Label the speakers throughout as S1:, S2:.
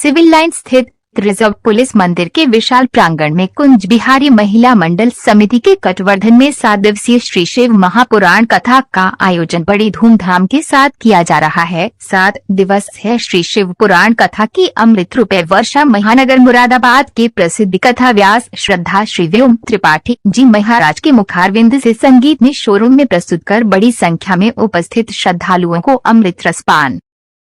S1: Civil line स्थित reserve police मंदिर के विशाल प्रांगण में कुंज बिहारी महिला मंडल समिति के कटवर्धन में 7 दिवसीय श्री शिव महापुराण कथा का आयोजन बड़ी धूमधाम के साथ किया जा रहा है। 7 दिवस है श्री शिव पुराण कथा की अमृत रूपे वर्षा महानगर मुरादाबाद के प्रसिद्ध कथा व्यास श्रद्धा श्री व्योम त्रिपाठी जी महाराज के मुखारविंद से संगीत में शोरूम में प्रस्तुत कर बड़ी संख्या में उपस्थित श्रद्धालुओं को अमृत रसपान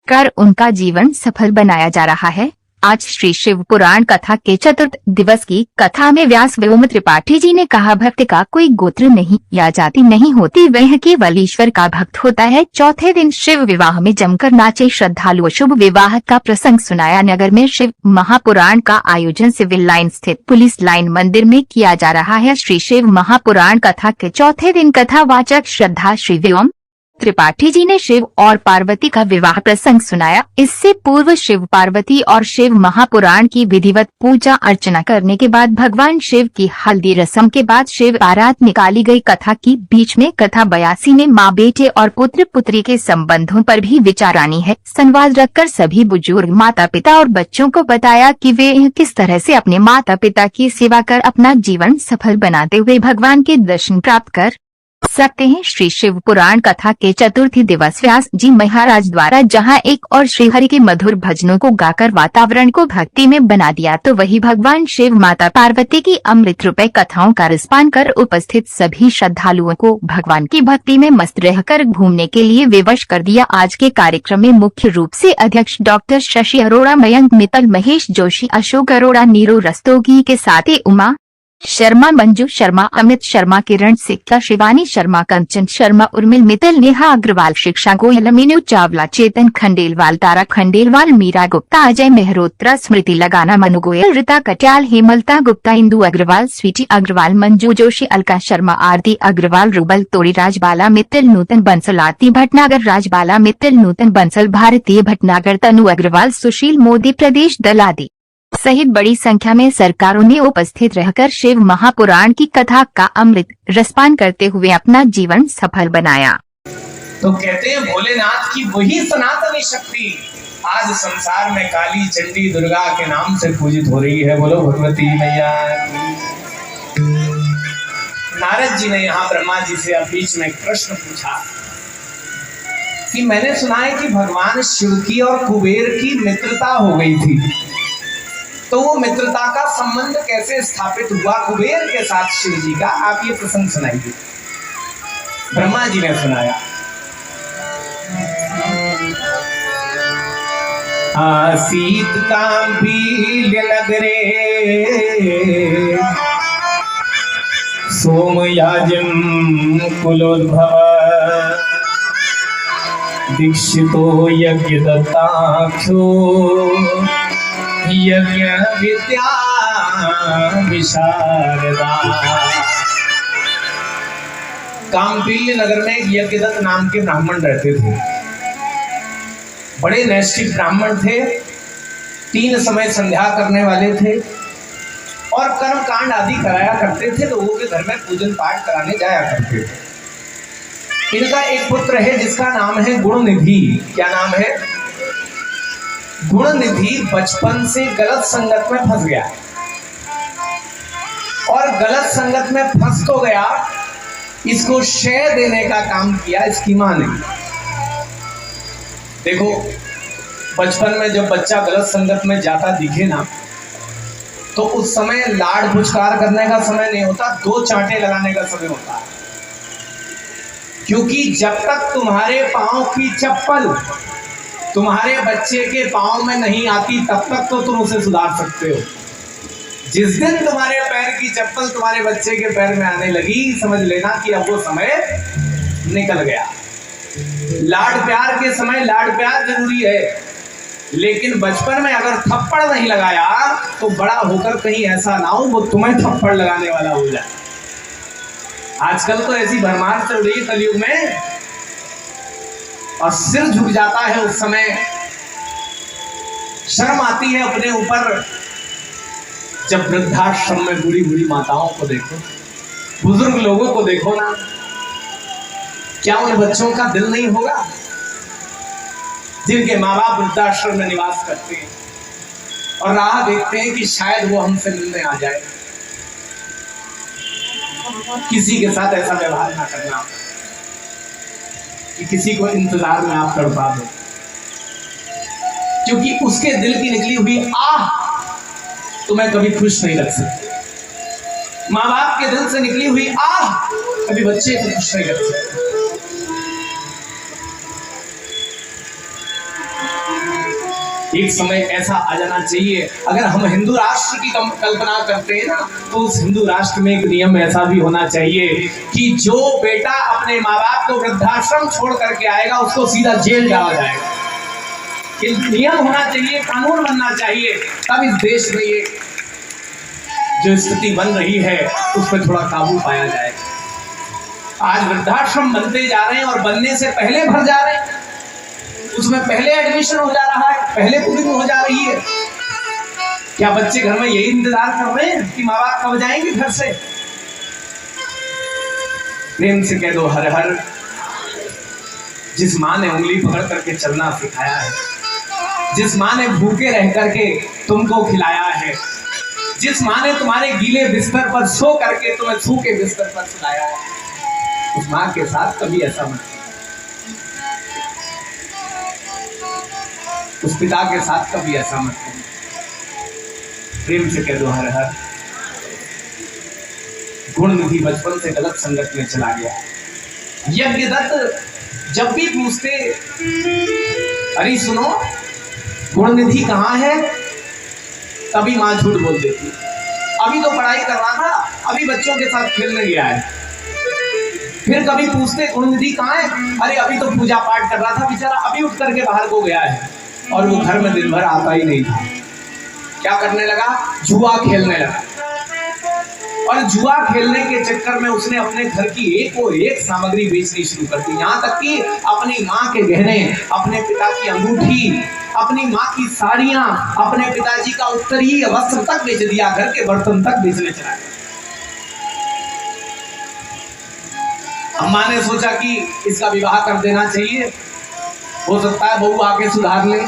S1: कर उनका जीवन सफल बनाया जा रहा है। आज श्री शिव पुराण कथा के चतुर्थ दिवस की कथा में व्यास व्योम त्रिपाठी जी ने कहा, भक्त का कोई गोत्र नहीं या जाति नहीं होती, वह केवल ईश्वर का भक्त होता है। चौथे दिन शिव विवाह में जमकर नाचे श्रद्धालुओं। शुभ विवाह का प्रसंग सुनाया। नगर में शिव महापुराण का आयोजन सिविल लाइन स्थित पुलिस लाइन मंदिर में किया जा रहा है। श्री शिव महापुराण कथा के चौथे दिन कथावाचक श्रद्धा श्री व्योम त्रिपाठी जी ने शिव और पार्वती का विवाह प्रसंग सुनाया। इससे पूर्व शिव पार्वती और शिव महापुराण की विधिवत पूजा अर्चना करने के बाद भगवान शिव की हल्दी रस्म के बाद शिव बारात निकाली गई। कथा की बीच में कथा बयासी ने माँ बेटे और पुत्र पुत्री के संबंधों पर भी विचारानी है संवाद रखकर सभी बुजुर्ग माता पिता और बच्चों को बताया कि वे किस तरह से अपने माता पिता की सेवा कर अपना जीवन सफल बनाते हुए भगवान के दर्शन प्राप्त कर सकते हैं। श्री शिव पुराण कथा के चतुर्थी दिवस व्यास जी महाराज द्वारा जहां एक और श्रीहरि के मधुर भजनों को गाकर वातावरण को भक्ति में बना दिया, तो वही भगवान शिव माता पार्वती की अमृत रूपे कथाओं का रसपान कर उपस्थित सभी श्रद्धालुओं को भगवान की भक्ति में मस्त रहकर घूमने के लिए विवश कर दिया। आज के कार्यक्रम में मुख्य रूप से अध्यक्ष डॉक्टर शशि अरोड़ा, मयंक मित्तल, महेश जोशी, अशोक अरोड़ा, नीरू रस्तोगी के साथ ही उमा शर्मा, मंजू शर्मा, अमित शर्मा, किरण सिक्का, शिवानी शर्मा, कंचन शर्मा, उर्मिल मित्तल, नेहा अग्रवाल, शिक्षा गोयल, मीनू चावला, चेतन खंडेलवाल, तारा खंडेलवाल, मीरा गुप्ता, अजय मेहरोत्रा, स्मृति लगाना, मनु गोयल, रीता कट्याल, हेमलता गुप्ता, इंदु अग्रवाल, स्वीटी अग्रवाल, मंजू जोशी, अलका शर्मा, आरती अग्रवाल, रूबल तोड़ी, राजबाला मित्तल, नूतन बंसल, आरती भटनागर, राजबाला मित्तल, नूतन बंसल, भारतीय भटनागर, तनु अग्रवाल, सुशील मोदी, प्रदेश दल आदि सहित बड़ी संख्या में सरकारों ने उपस्थित रहकर शिव महापुराण की कथा का अमृत रसपान करते हुए अपना जीवन सफल बनाया।
S2: तो कहते हैं भोलेनाथ की वही सनातनी शक्ति आज संसार में काली, चंडी, दुर्गा के नाम से पूजित हो रही है। बोलो भगवती मैया। नारद जी ने यहाँ ब्रह्मा जी से बीच में प्रश्न पूछा कि मैंने सुना है कि भगवान शिव की और कुबेर की मित्रता हो गई थी, तो वो मित्रता का संबंध कैसे स्थापित हुआ कुबेर के साथ शिव जी का? आप ये प्रसंग सुनाइए। ब्रह्मा जी ने सुनाया। आसीत काम्भील नगरे सोमयाजं कुलोद्भव दीक्षितो यज्ञदत्ताख्यो यज्ञ विद्या विशारदा। काम्भील्य नगर में एक यज्ञदत्त नाम के ब्राह्मण रहते थे। बड़े नैष्ठिक ब्राह्मण थे, 3 समय संध्या करने वाले थे और कर्म कांड आदि कराया करते थे। लोगों के घर में पूजन पाठ कराने जाया करते थे। इनका एक पुत्र है जिसका नाम है गुणनिधि। क्या नाम है? गुणनिधि बचपन से गलत संगत में फंस गया और गलत संगत में फंस तो गया, इसको शय देने का काम किया इसकी मां ने। देखो, बचपन में जब बच्चा गलत संगत में जाता दिखे ना, तो उस समय लाड पुचकार करने का समय नहीं होता, 2 चांटे लगाने का समय होता है। क्योंकि जब तक तुम्हारे पांव की चप्पल तुम्हारे बच्चे के पांव में नहीं आती, तब तक तो तुम उसे सुधार सकते हो। जिस दिन तुम्हारे पैर की चप्पल तुम्हारे बच्चे के पैर में आने लगी, समझ लेना कि अब वो समय निकल गया। लाड प्यार के समय लाड प्यार जरूरी है, लेकिन बचपन में अगर थप्पड़ नहीं लगाया तो बड़ा होकर कहीं ऐसा ना हो वो तुम्हें थप्पड़ लगाने वाला हो जाए। आजकल तो ऐसी भरमार चल रही है कलयुग में, और सिर झुक जाता है उस समय, शर्म आती है अपने ऊपर। जब वृद्धाश्रम में बूढ़ी बूढ़ी माताओं को देखो, बुजुर्ग लोगों को देखो ना, क्या उन बच्चों का दिल नहीं होगा जिनके माँ बाप वृद्धाश्रम में निवास करते हैं? और राह देखते हैं कि शायद वो हमसे मिलने आ जाए। किसी के साथ ऐसा व्यवहार ना करना कि किसी को इंतजार में आप तड़पा दो, क्योंकि उसके दिल की निकली हुई आह तुम्हें कभी खुश नहीं रख सकती। माँ बाप के दिल से निकली हुई आह कभी बच्चे को खुश नहीं रख सकती। एक समय ऐसा आ जाना चाहिए, अगर हम हिंदू राष्ट्र की कल्पना करते हैं ना, तो उस हिंदू राष्ट्र में एक नियम ऐसा भी होना चाहिए कि जो बेटा अपने माँ बाप को वृद्धाश्रम छोड़ करके आएगा उसको सीधा जेल डाला जाएगा। कि नियम होना चाहिए, कानून बनना चाहिए, तब इस देश में ये जो स्थिति बन रही है उस पर थोड़ा काबू पाया जाएगा। आज वृद्धाश्रम बनते जा रहे हैं और बनने से पहले भर जा रहे हैं, उसमें पहले एडमिशन हो जा रहा है, पहले बुकिंग हो जा रही है। क्या बच्चे घर में यही इंतजार कर रहे हैं कि माँ बाप कब जाएंगे घर से? प्रेम से कह दो हर हर। जिस माँ ने उंगली पकड़ करके चलना सिखाया है, जिस माँ ने भूखे रह करके तुमको खिलाया है, जिस माँ ने तुम्हारे गीले बिस्तर पर सो करके तुम्हें सूखे बिस्तर पर सुलाया है, उस माँ के साथ कभी ऐसा मत, उस पिता के साथ कभी ऐसा मत करो। प्रेम से कह दो हर हर। गुणनिधि बचपन से गलत संगत में चला गया। यज्ञदत्त जब भी पूछते, अरे सुनो गुणनिधि कहाँ है, तभी माँ झूठ बोल देती, अभी तो पढ़ाई कर रहा था, अभी बच्चों के साथ खेलने गया है। फिर कभी पूछते गुणनिधि कहाँ है, अरे अभी तो पूजा पाठ कर रहा था बेचारा, अभी उठ करके बाहर को गया है। और वो घर में दिन भर आता ही नहीं था। क्या करने लगा? जुआ खेलने लगा। और जुआ खेलने के चक्कर में उसने अपने घर की एक और एक सामग्री बेचनी शुरू कर दी। यहाँ तक कि अपनी माँ के गहने, अपने पिता की अंगूठी, अपनी माँ की साड़ियां, अपने पिताजी का उत्तरीय वस्त्र तक बेच दिया, घर के बर्तन तक बेचने चला गया। अम्मा ने सोचा कि इसका विवाह कर देना चाहिए, हो सकता है बहू आके सुधार ले।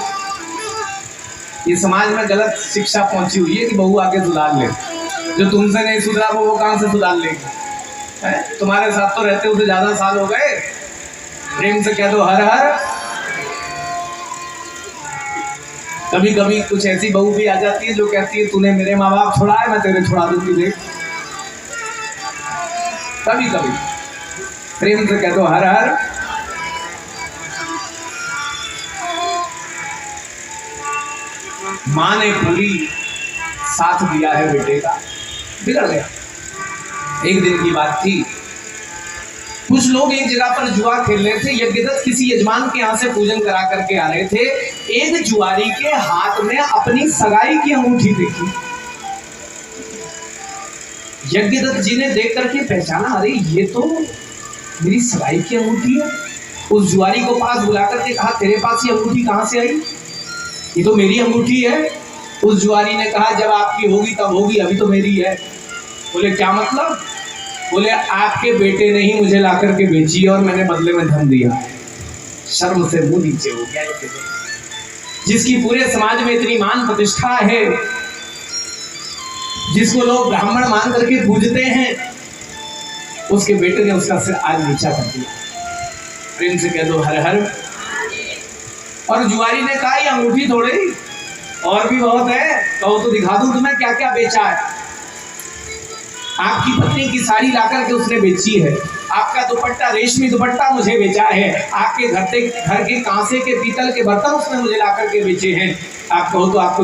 S2: ये समाज में गलत शिक्षा पहुंची हुई है कि बहू आके सुधार ले। जो तुमसे नहीं सुधरा वो कहां से सुधार लेगी? तुम्हारे साथ तो रहते उसे ज्यादा साल हो गए। प्रेम से कह दो हर हर। कभी कभी कुछ ऐसी बहू भी आ जाती है जो कहती है तूने मेरे माँ बाप छोड़ा है, मैं तेरे छोड़ा दूंगी देख। कभी कभी प्रेम से कह दो हर हर। माँ ने पूरी साथ दिया है बेटे का, बिगड़ गया। एक दिन की बात थी, कुछ लोग एक जगह पर जुआ खेल रहे थे। यज्ञदत्त किसी यजमान के यहाँ से पूजन करा करके आ रहे थे। एक जुआरी के हाथ में अपनी सगाई की अंगूठी देखी। यज्ञदत्त जी ने देख करके पहचाना, अरे ये तो मेरी सगाई की अंगूठी है। उस जुआरी को पास बुला करके कहा, तेरे पास ये अंगूठी कहाँ से आई? ये तो मेरी अंगूठी है। उस जुआरी ने कहा, जब आपकी होगी तब होगी, अभी तो मेरी है। बोले क्या मतलब? बोले आपके बेटे ने ही मुझे ला करके बेची और मैंने बदले में धन दिया। शर्म से मुंह नीचे हो गया। जिसकी पूरे समाज में इतनी मान प्रतिष्ठा है, जिसको लोग ब्राह्मण मान करके पूजते हैं, उसके बेटे ने उसका सिर आज नीचा कर दिया। प्रेम से कह दो हर हर। और जुआरी ने कहा, ये अंगूठी थोड़े, और भी बहुत है, कहो तो दिखा दूं तुम्हें क्या क्या बेचा है। आपकी पत्नी की साड़ी लाकर के उसने बेची है, आपका दुपट्टा, रेशमी दुपट्टा मुझे बेचा है, आपके घर के कांसे के पीतल के बर्तन उसने मुझे लाकर के बेचे हैं। आप कहो तो आपको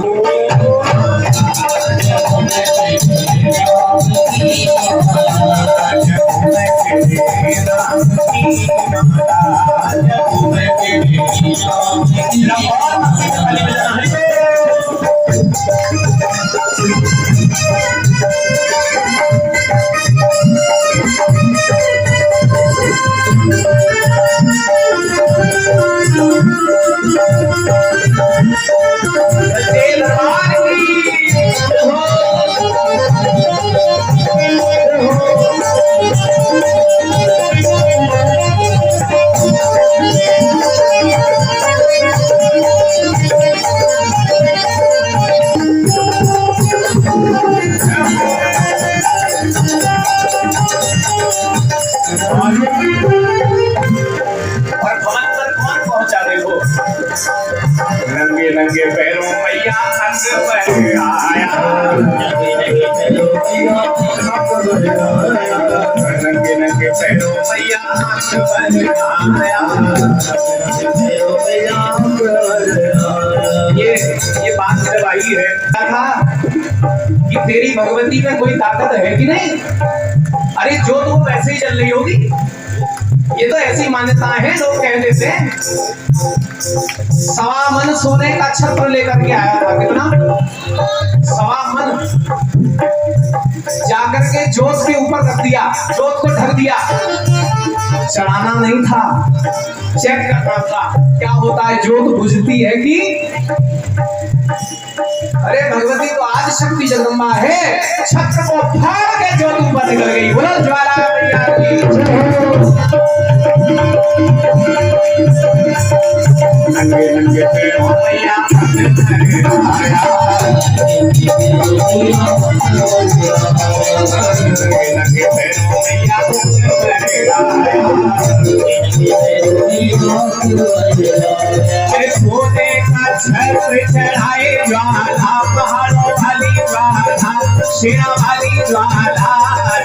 S2: हाथ पर आया, नंगे नंगे पैरों मैया हाथ पर आया। ये बात जब आई है था कि तेरी भगवती में कोई ताकत है कि नहीं? अरे जो तुम वैसे ही चल रही होगी, ये तो ऐसी मान्यता है, लोग कह देते हैं। 1.25 मन सोने का छत्र लेकर के आया था, कितना? 1.25 मन जाकर के जोत के ऊपर रख दिया, जोत को ढक दिया। चढ़ाना नहीं था, चेक करना था क्या होता है, जोत बुझती है कि? अरे भगवती तो आज शक्ति जगदम्बा है, छत्र को फाड़ के जोत ऊपर निकल गई। बोलो ज्वाला मैया की नंगे नंगे पैरों मैया नंगे पैरों मैया सोने का छत्र चढ़ाए ज्वाला, पहाड़ों वाली ज्वाला, शेरा वाली ज्वाला,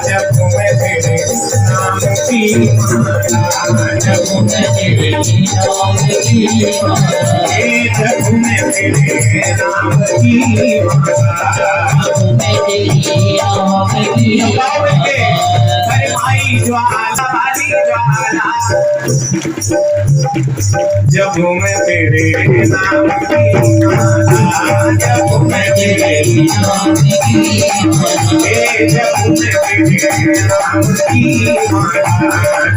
S2: जब मैं तेरे नाम की माला, जब मैं तेरे नाम की माला, जब मैं तेरे नाम की माला, अरे माई ज्वाला वाली ज्वाला, जब मैं तेरे नाम की माला, जब मैं तेरे नाम की माला, जब मैं तेरे नाम की माला,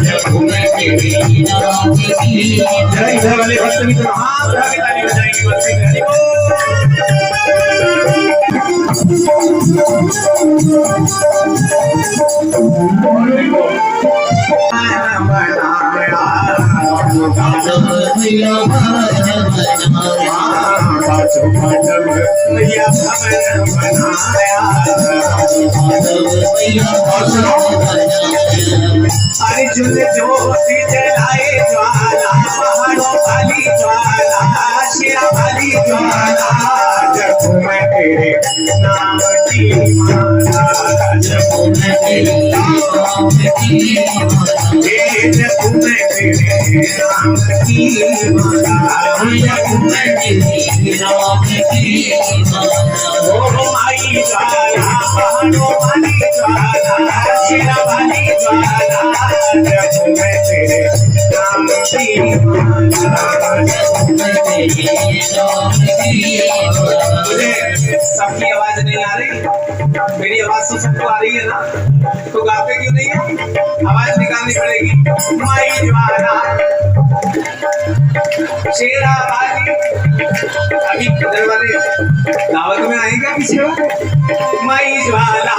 S2: जब मैं तेरे नाम की माला। इधर वाले भक्त भी तो हाथ उठा के ताली बजाएंगे, बस अरे झूले ज्योति जलाए ज्वाला, पहाड़ों वाली ज्वाला, शेरा वाली ज्वाला, जब मैं तेरे नाम की माला, जब मैं तेरे नाम की माला, जब मैं तेरे नाम की माला, जब मैं तेरे नाम की माला, ओ माई ज्वाला, पहाड़ों वाली ज्वाला, शेरा वाली ज्वाला, जब मैं तेरे नाम की माला, जब मैं तेरे नाम की माला। मुझे सबकी आवाज नहीं आ रही, मेरी आवाज तो सबको आ रही है ना, तो गाते क्यों नहीं है? आवाज निकालनी पड़ेगी। माई ज्वाला, शेरा वाली, अभी किधर वाले दावत में आएगा पीछे? माई ज्वाला,